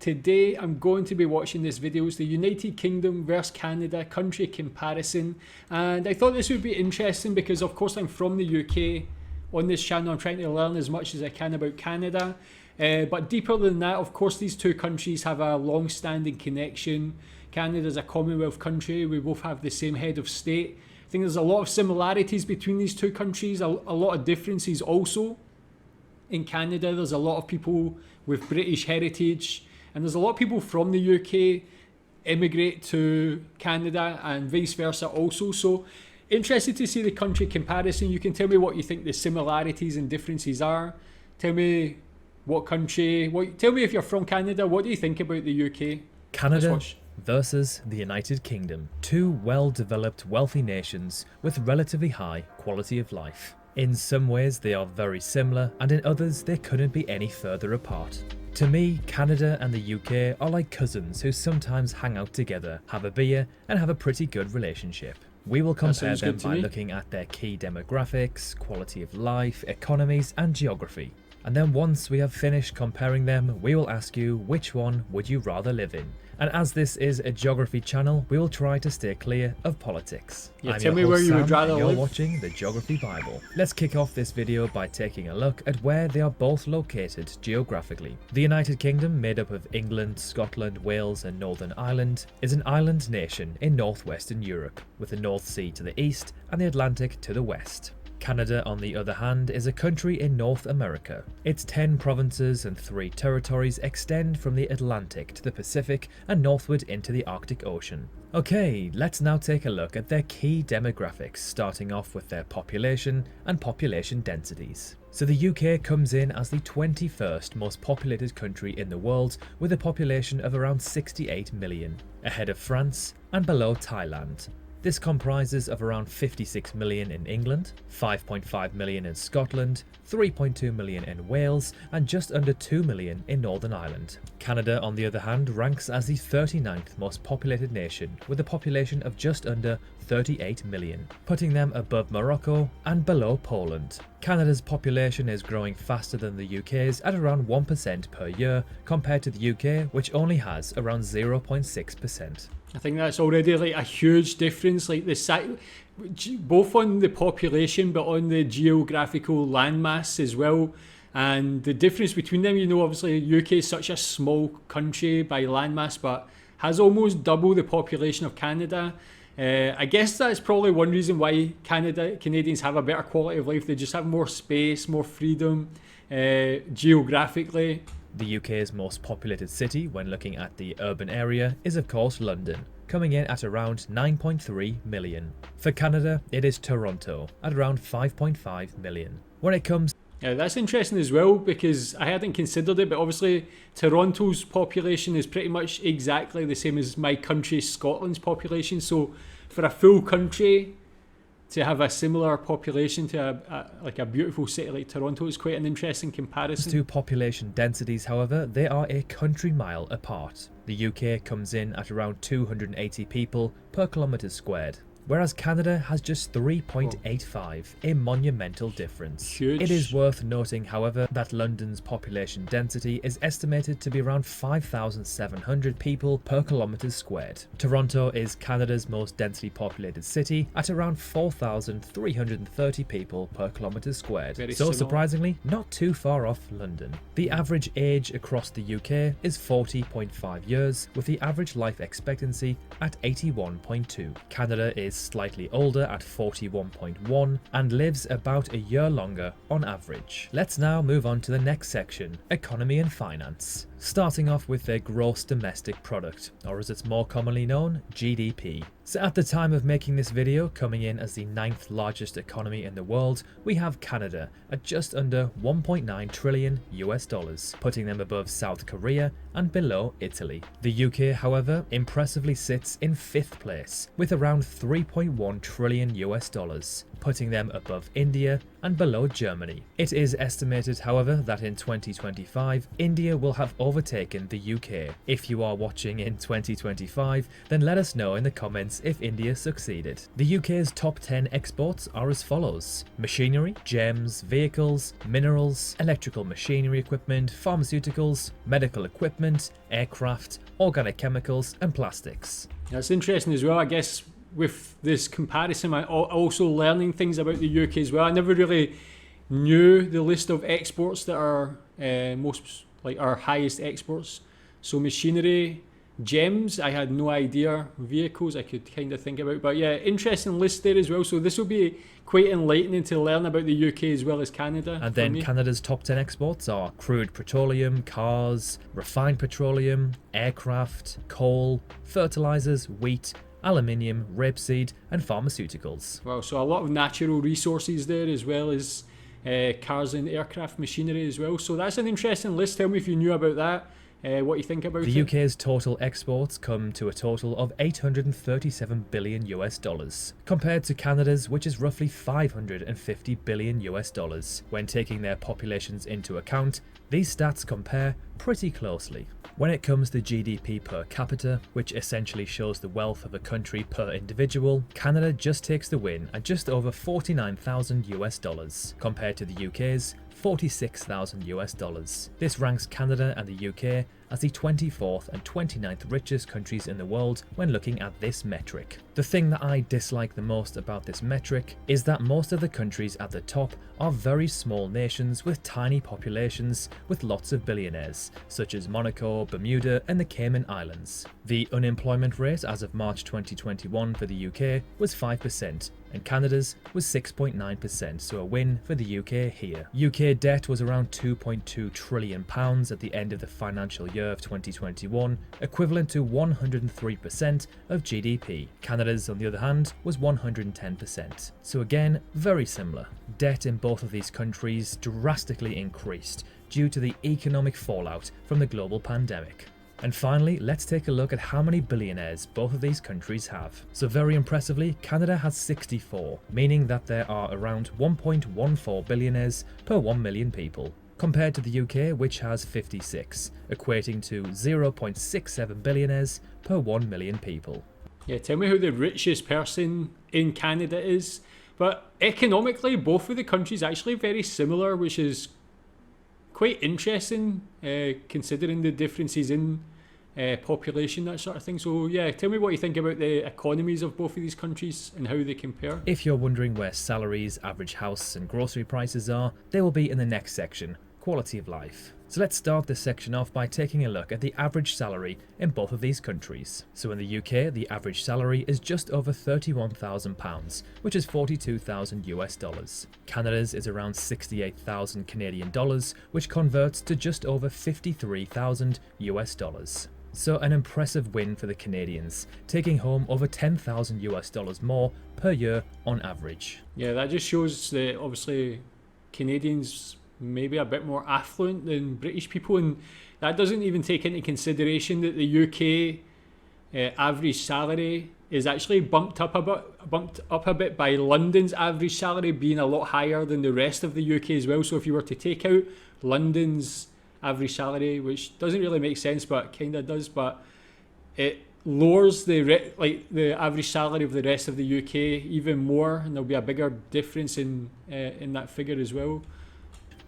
today I'm going to be watching this video. It's the United Kingdom versus Canada country comparison, and I thought this would be interesting because of course I'm from the UK. On this channel I'm trying to learn as much as I can about Canada, but deeper than that, of course these two countries have a long-standing connection. Canada's a Commonwealth country, we both have the same head of state. I think there's a lot of similarities between these two countries, a lot of differences also. In Canada there's a lot of people with British heritage, and there's a lot of people from the UK immigrate to Canada and vice versa also. So interested to see the country comparison. You can tell me what you think the similarities and differences are. Tell me tell me if you're from Canada, what do you think about the UK? Canada versus the United Kingdom. Two well-developed, wealthy nations with relatively high quality of life. In some ways they are very similar, and in others they couldn't be any further apart. To me, Canada and the UK are like cousins who sometimes hang out together, have a beer, and have a pretty good relationship. We will compare them by looking at their key demographics, quality of life, economies, and geography. And then once we have finished comparing them, we will ask you which one would you rather live in. And as this is a geography channel, we will try to stay clear of politics. Yeah, tell me where you would rather live. You're watching the Geography Bible. Let's kick off this video by taking a look at where they are both located geographically. The United Kingdom, made up of England, Scotland, Wales and Northern Ireland, is an island nation in northwestern Europe, with the North Sea to the east and the Atlantic to the west. Canada, on the other hand, is a country in North America. Its 10 provinces and 3 territories extend from the Atlantic to the Pacific and northward into the Arctic Ocean. Okay, let's now take a look at their key demographics, starting off with their population and population densities. So the UK comes in as the 21st most populated country in the world, with a population of around 68 million, ahead of France and below Thailand. This comprises of around 56 million in England, 5.5 million in Scotland, 3.2 million in Wales, and just under 2 million in Northern Ireland. Canada, on the other hand, ranks as the 39th most populated nation, with a population of just under 38 million, putting them above Morocco and below Poland. Canada's population is growing faster than the UK's at around 1% per year, compared to the UK, which only has around 0.6%. I think that's already like a huge difference, like both on the population but on the geographical landmass as well. And the difference between them, you know, obviously UK is such a small country by landmass but has almost double the population of Canada. I guess that's probably one reason why Canadians have a better quality of life. They just have more space, more freedom geographically. The UK's most populated city, when looking at the urban area, is of course London, coming in at around 9.3 million. For Canada, it is Toronto, at around 5.5 million. When it comes... Yeah, that's interesting as well, because I hadn't considered it, but obviously Toronto's population is pretty much exactly the same as my country, Scotland's population. So for a full country to have a similar population to a beautiful city like Toronto is quite an interesting comparison. As to population densities, however, they are a country mile apart. The UK comes in at around 280 people per kilometre squared, whereas Canada has just 3.85, a monumental difference. Huge. It is worth noting, however, that London's population density is estimated to be around 5,700 people per kilometre squared. Toronto is Canada's most densely populated city at around 4,330 people per kilometre squared. So surprisingly, not too far off London. The average age across the UK is 40.5 years, with the average life expectancy at 81.2. Canada is slightly older at 41.1 and lives about a year longer on average. Let's now move on to the next section, economy and finance. Starting off with their gross domestic product, or as it's more commonly known, GDP. So at the time of making this video, coming in as the 9th largest economy in the world, we have Canada at just under 1.9 trillion US dollars, putting them above South Korea and below Italy. The UK, however, impressively sits in 5th place with around 3.1 trillion US dollars, putting them above India and below Germany. It is estimated, however, that in 2025, India will have overtaken the UK. If you are watching in 2025, then let us know in the comments if India succeeded. The UK's top 10 exports are as follows: machinery, gems, vehicles, minerals, electrical machinery equipment, pharmaceuticals, medical equipment, aircraft, organic chemicals, and plastics. That's interesting as well, I guess. With this comparison, I'm also learning things about the UK as well. I never really knew the list of exports that are our highest exports. So machinery, gems, I had no idea. Vehicles, I could kind of think about. But yeah, interesting list there as well. So this will be quite enlightening to learn about the UK as well as Canada. And then Canada's top 10 exports are crude petroleum, cars, refined petroleum, aircraft, coal, fertilizers, wheat, aluminium, rapeseed, and pharmaceuticals. Wow, so a lot of natural resources there, as well as cars and aircraft machinery as well. So that's an interesting list. Tell me if you knew about that. What you think about it? The UK's total exports come to a total of $837 billion US dollars, compared to Canada's, which is roughly $550 billion US dollars. When taking their populations into account, these stats compare pretty closely. When it comes to GDP per capita, which essentially shows the wealth of a country per individual, Canada just takes the win at just over $49,000 US dollars, compared to the UK's $46,000 US dollars. This ranks Canada and the UK as the 24th and 29th richest countries in the world when looking at this metric. The thing that I dislike the most about this metric is that most of the countries at the top are very small nations with tiny populations with lots of billionaires, such as Monaco, Bermuda, and the Cayman Islands. The unemployment rate as of March 2021 for the UK was 5%, and Canada's was 6.9%, so a win for the UK here. UK debt was around £2.2 trillion at the end of the financial year of 2021, equivalent to 103% of GDP. Canada's, on the other hand, was 110%. So again, very similar. Debt in both of these countries drastically increased due to the economic fallout from the global pandemic. And finally, let's take a look at how many billionaires both of these countries have. So very impressively, Canada has 64, meaning that there are around 1.14 billionaires per 1 million people, compared to the UK, which has 56, equating to 0.67 billionaires per 1 million people. Yeah, tell me who the richest person in Canada is. But economically, both of the countries are actually very similar, which is quite interesting, considering the differences in population, that sort of thing. So yeah, tell me what you think about the economies of both of these countries and how they compare. If you're wondering where salaries, average house and grocery prices are, they will be in the next section, quality of life. So let's start this section off by taking a look at the average salary in both of these countries. So in the UK, the average salary is just over £31,000, which is 42,000 US dollars. Canada's is around 68,000 Canadian dollars, which converts to just over 53,000 US dollars. So an impressive win for the Canadians, taking home over 10,000 US dollars more per year on average. Yeah, that just shows that obviously Canadians maybe a bit more affluent than British people, and that doesn't even take into consideration that the UK average salary is actually bumped up a bit by London's average salary being a lot higher than the rest of the UK as well. So if you were to take out London's average salary, which doesn't really make sense but kind of does, but it lowers the average salary of the rest of the UK even more, and there'll be a bigger difference in that figure as well.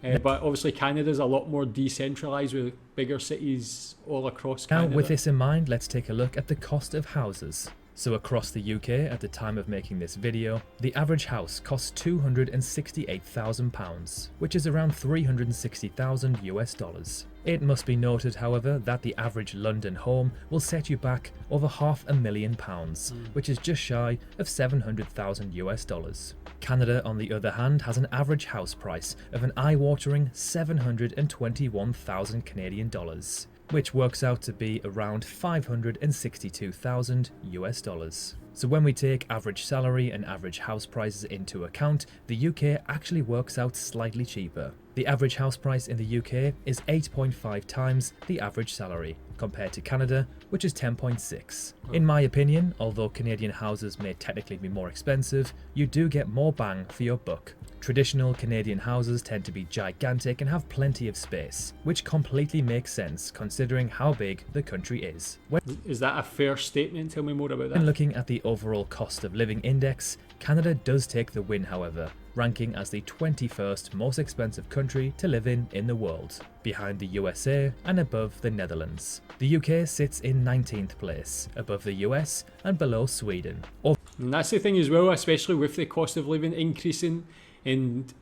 But obviously Canada's a lot more decentralised with bigger cities all across Canada. Now with this in mind, let's take a look at the cost of houses. So across the UK at the time of making this video, the average house costs £268,000, which is around 360,000 US dollars. It must be noted, however, that the average London home will set you back over £500,000, which is just shy of 700,000 US dollars. Canada, on the other hand, has an average house price of an eye-watering 721,000 Canadian dollars, which works out to be around 562,000 US dollars. So when we take average salary and average house prices into account, the UK actually works out slightly cheaper. The average house price in the UK is 8.5 times the average salary, compared to Canada, which is 10.6. In my opinion, although Canadian houses may technically be more expensive, you do get more bang for your buck. Traditional Canadian houses tend to be gigantic and have plenty of space, which completely makes sense considering how big the country is. Is that a fair statement? Tell me more about When that. looking at the overall cost of living index, Canada does take the win, however, ranking as the 21st most expensive country to live in the world, behind the USA and above the Netherlands. The UK sits in 19th place, above the US and below Sweden. And that's the thing as well, especially with the cost of living increasing and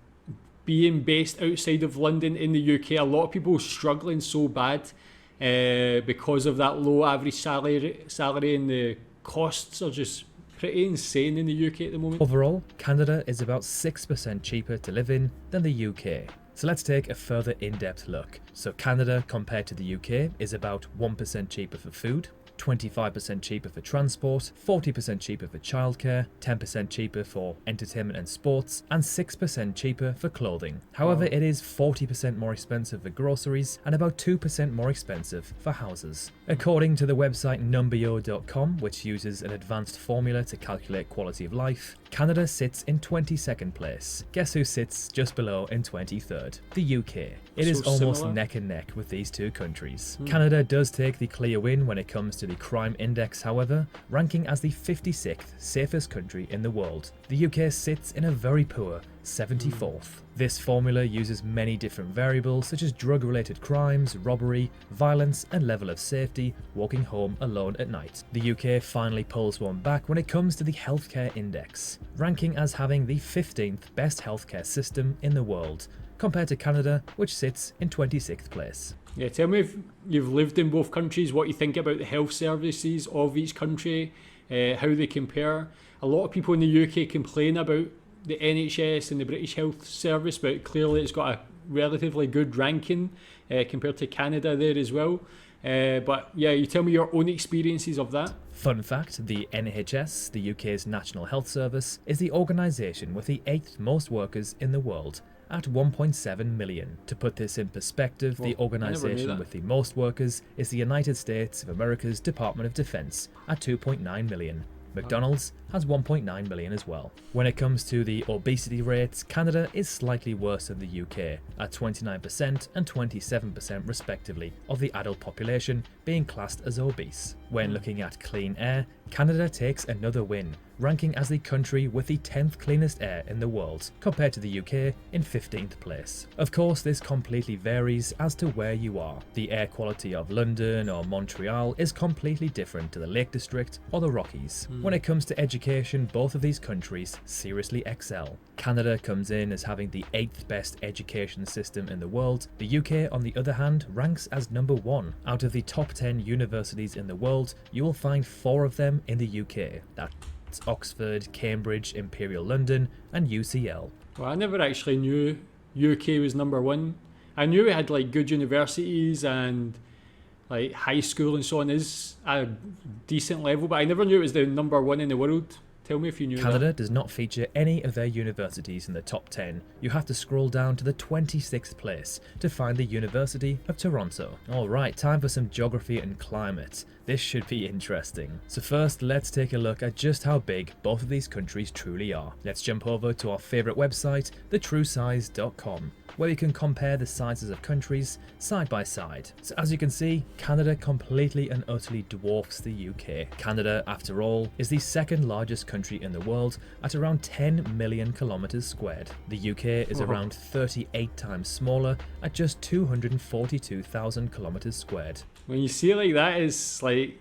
being based outside of London in the UK, a lot of people struggling so bad because of that low average salary, and the costs are just pretty insane in the UK at the moment. Overall, Canada is about 6% cheaper to live in than the UK. So let's take a further in-depth look. So Canada compared to the UK is about 1% cheaper for food, 25% cheaper for transport, 40% cheaper for childcare, 10% cheaper for entertainment and sports, and 6% cheaper for clothing. However, it is 40% more expensive for groceries and about 2% more expensive for houses. According to the website Numbeo.com, which uses an advanced formula to calculate quality of life, Canada sits in 22nd place. Guess who sits just below in 23rd? The UK. It is So almost similar. neck and neck with these two countries. Canada does take the clear win when it comes to the crime index, however, ranking as the 56th safest country in the world. The UK sits in a very poor 74th. This formula uses many different variables such as drug-related crimes, robbery, violence, and level of safety walking home alone at night. The UK finally pulls one back when it comes to the healthcare index, ranking as having the 15th best healthcare system in the world, compared to Canada, which sits in 26th place. Yeah, tell me if you've lived in both countries, what you think about the health services of each country, how they compare. A lot of people in the UK complain about the NHS and the British Health Service, but clearly it's got a relatively good ranking compared to Canada there as well. But yeah, you tell me your own experiences of that. Fun fact, the NHS, the UK's National Health Service, is the organisation with the 8th most workers in the world, at 1.7 million. To put this in perspective, the Well, I never knew organisation that. with the most workers is the United States of America's Department of Defense at 2.9 million. McDonald's has 1.9 million as well. When it comes to the obesity rates, Canada is slightly worse than the UK, at 29% and 27% respectively of the adult population being classed as obese. When looking at clean air, Canada takes another win, ranking as the country with the 10th cleanest air in the world, compared to the UK in 15th place. Of course, this completely varies as to where you are. The air quality of London or Montreal is completely different to the Lake District or the Rockies. When it comes to education, both of these countries seriously excel. Canada comes in as having the 8th best education system in the world. The UK, on the other hand, ranks as number 1. Out of the top 10 universities in the world, you will find 4 of them in the UK. That's Oxford, Cambridge, Imperial London, and UCL. Well, I never actually knew UK was number 1. I knew it had like good universities and like high school and so on is at a decent level, but I never knew it was the number 1 in the world. Tell me if you knew Canada does not feature any of their universities in the top 10. You have to scroll down to the 26th place to find the University of Toronto. Alright, time for some geography and climate. This should be interesting. So first, let's take a look at just how big both of these countries truly are. Let's jump over to our favourite website, thetruesize.com, where you can compare the sizes of countries side by side. So as you can see, Canada completely and utterly dwarfs the UK. Canada, after all, is the second largest country in the world at around 10 million kilometers squared. The UK is around 38 times smaller at just 242,000 kilometers squared. When you see it like that, it's like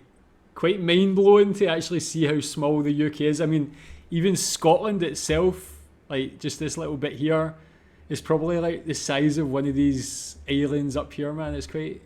quite mind-blowing to actually see how small the UK is. I mean, even Scotland itself, like just this little bit here, is probably like the size of one of these islands up here, man. It's quite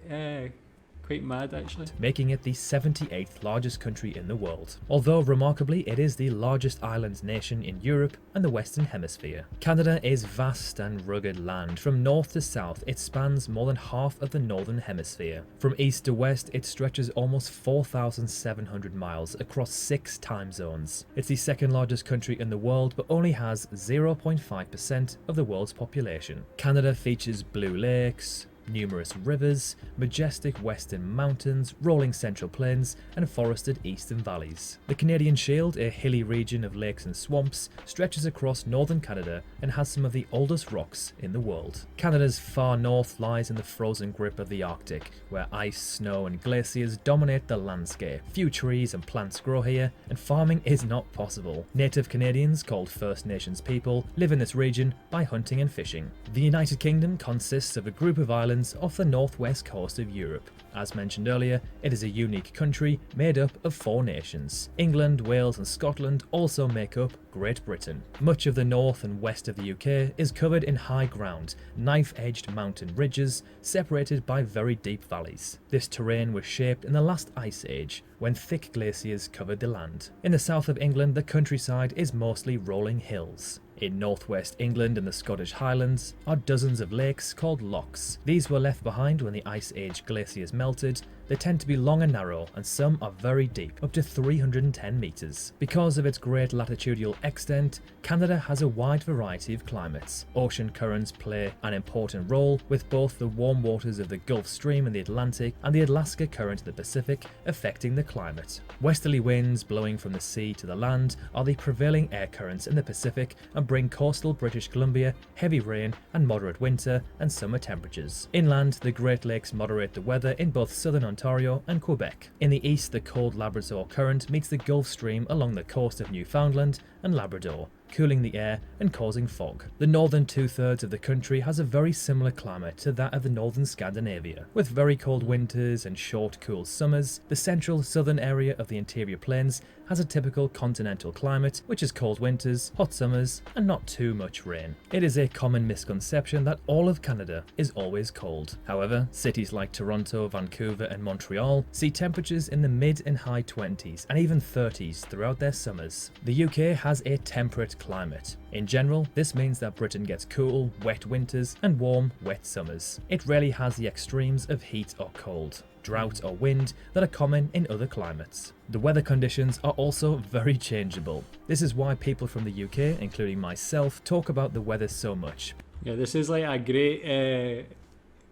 mad, actually. Making it the 78th largest country in the world. Although remarkably, it is the largest island nation in Europe and the Western Hemisphere. Canada is vast and rugged land. From north to south, it spans more than half of the Northern Hemisphere. From east to west, it stretches almost 4,700 miles across 6 time zones. It's the second largest country in the world, but only has 0.5% of the world's population. Canada features blue lakes, numerous rivers, majestic western mountains, rolling central plains, and forested eastern valleys. The Canadian Shield, a hilly region of lakes and swamps, stretches across northern Canada and has some of the oldest rocks in the world. Canada's far north lies in the frozen grip of the Arctic, where ice, snow, and glaciers dominate the landscape. Few trees and plants grow here, and farming is not possible. Native Canadians, called First Nations people, live in this region by hunting and fishing. The United Kingdom consists of a group of islands off the northwest coast of Europe. As mentioned earlier, it is a unique country made up of 4 nations. England, Wales, and Scotland also make up Great Britain. Much of the north and west of the UK is covered in high ground, knife-edged mountain ridges separated by very deep valleys. This terrain was shaped in the last ice age, when thick glaciers covered the land. In the south of England, the countryside is mostly rolling hills. In northwest England and the Scottish Highlands are dozens of lakes called lochs. These were left behind when the Ice Age glaciers melted. They tend to be long and narrow, and some are very deep, up to 310 metres. Because of its great latitudinal extent, Canada has a wide variety of climates. Ocean currents play an important role, with both the warm waters of the Gulf Stream in the Atlantic and the Alaska Current in the Pacific affecting the climate. Westerly winds blowing from the sea to the land are the prevailing air currents in the Pacific and bring coastal British Columbia heavy rain and moderate winter and summer temperatures. Inland, the Great Lakes moderate the weather in both southern Ontario and Quebec. In the east, the cold Labrador Current meets the Gulf Stream along the coast of Newfoundland and Labrador, cooling the air and causing fog. The northern 2/3 of the country has a very similar climate to that of the northern Scandinavia, with very cold winters and short, cool summers. The central southern area of the interior plains has a typical continental climate, which is cold winters, hot summers, and not too much rain. It is a common misconception that all of Canada is always cold. However, cities like Toronto, Vancouver, and Montreal see temperatures in the mid and high 20s and even 30s throughout their summers. The UK has a temperate climate. In general, this means that Britain gets cool, wet winters and warm, wet summers. It rarely has the extremes of heat or cold, drought or wind that are common in other climates. The weather conditions are also very changeable. This is why people from the UK, including myself, talk about the weather so much. Yeah, this is like a great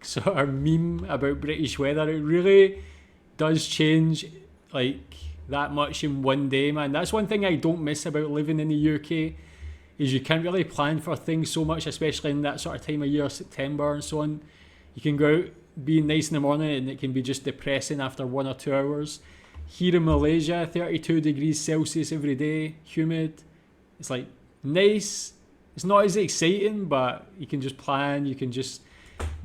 sort of meme about British weather. It really does change like that much in one day, man. That's one thing I don't miss about living in the UK, is you can't really plan for things so much, especially in that sort of time of year, September and so on. You can go out, be nice in the morning, and it can be just depressing after 1 or 2 hours. Here in Malaysia, 32 degrees Celsius every day, humid. It's like nice. It's not as exciting, but you can just plan, you can just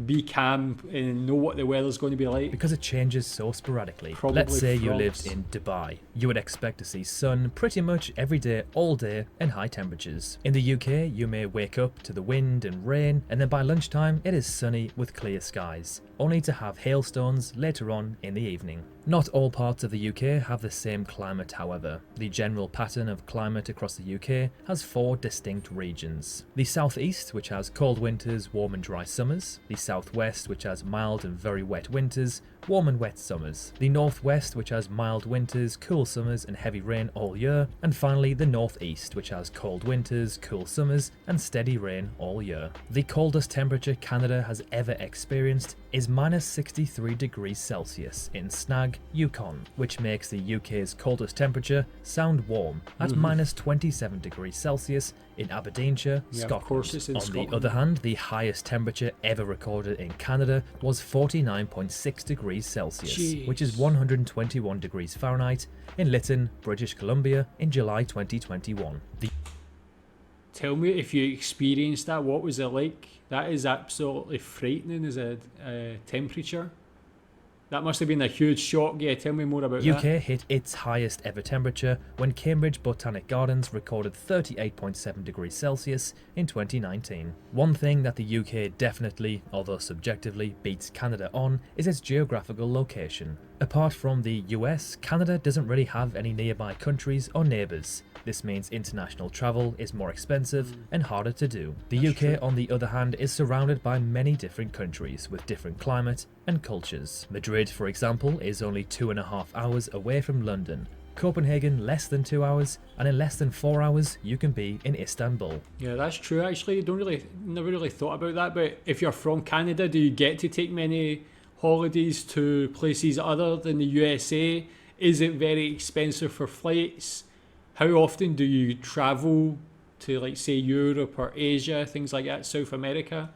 be calm and know what the weather's going to be like. Because it changes so sporadically. Probably Let's say you frogs. lived in Dubai. You would expect to see sun pretty much every day, all day, and high temperatures. In the UK, you may wake up to the wind and rain, and then by lunchtime it is sunny with clear skies, only to have hailstones later on in the evening. Not all parts of the UK have the same climate, however. The general pattern of climate across the UK has 4 distinct regions. The southeast, which has cold winters, warm and dry summers. The southwest, which has mild and very wet winters, warm and wet summers. The northwest, which has mild winters, cool summers and heavy rain all year. And finally the northeast, which has cold winters, cool summers and steady rain all year. The coldest temperature Canada has ever experienced is minus 63 degrees Celsius in Snag, Yukon, which makes the UK's coldest temperature sound warm at minus 27 degrees Celsius in Aberdeenshire, Yeah, of Scotland. course it's in On Scotland. the other hand, the highest temperature ever recorded in Canada was 49.6 degrees Celsius, Jeez. which is 121 degrees Fahrenheit in Lytton, British Columbia in July 2021. Tell me if you experienced that, what was it like? That is absolutely frightening as a temperature. That must have been a huge shock. Yeah, tell me more about that. UK hit its highest ever temperature when Cambridge Botanic Gardens recorded 38.7 degrees Celsius in 2019. One thing that the UK definitely, although subjectively, beats Canada on is its geographical location. Apart from the US, Canada doesn't really have any nearby countries or neighbours. This means international travel is more expensive and harder to do. The That's UK, true. on the other hand, is surrounded by many different countries with different climate and cultures. Madrid, for example, is only 2.5 hours away from London. Copenhagen less than 2 hours, and in less than 4 hours you can be in Istanbul. Yeah, that's true actually. Never really thought about that, but if you're from Canada, do you get to take many holidays to places other than the USA? Is it very expensive for flights? How often do you travel to, like, say, Europe or Asia, things like that, South America?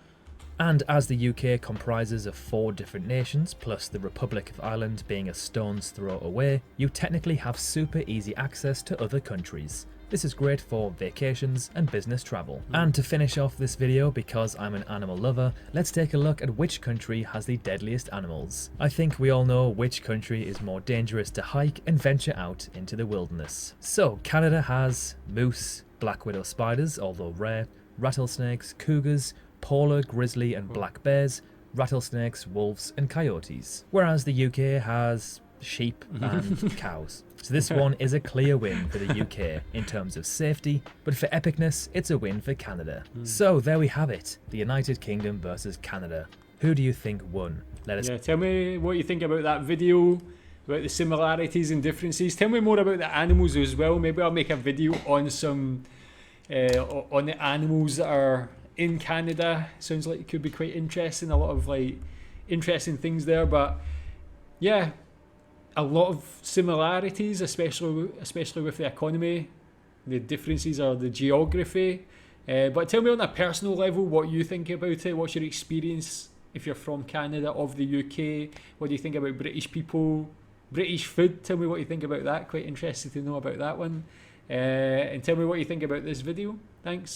And as the UK comprises of 4 different nations, plus the Republic of Ireland being a stone's throw away, you technically have super easy access to other countries. This is great for vacations and business travel. And to finish off this video, because I'm an animal lover, let's take a look at which country has the deadliest animals. I think we all know which country is more dangerous to hike and venture out into the wilderness. So Canada has moose, black widow spiders, although rare, rattlesnakes, cougars, polar, grizzly and black bears, rattlesnakes, wolves and coyotes. Whereas the UK has sheep and cows. So this one is a clear win for the UK in terms of safety, but for epicness, it's a win for Canada. So there we have it, the United Kingdom versus Canada. Who do you think won? Let us. Yeah, tell me what you think about that video, about the similarities and differences. Tell me more about the animals as well. Maybe I'll make a video on some on the animals that are in Canada. Sounds like it could be quite interesting. A lot of like interesting things there, but yeah, a lot of similarities, especially with the economy. The differences are the geography. But tell me on a personal level what you think about it. What's your experience if you're from Canada, of the UK? What do you think about British people, British food? Tell me what you think about that. Quite interested to know about that one. And tell me what you think about this video. Thanks.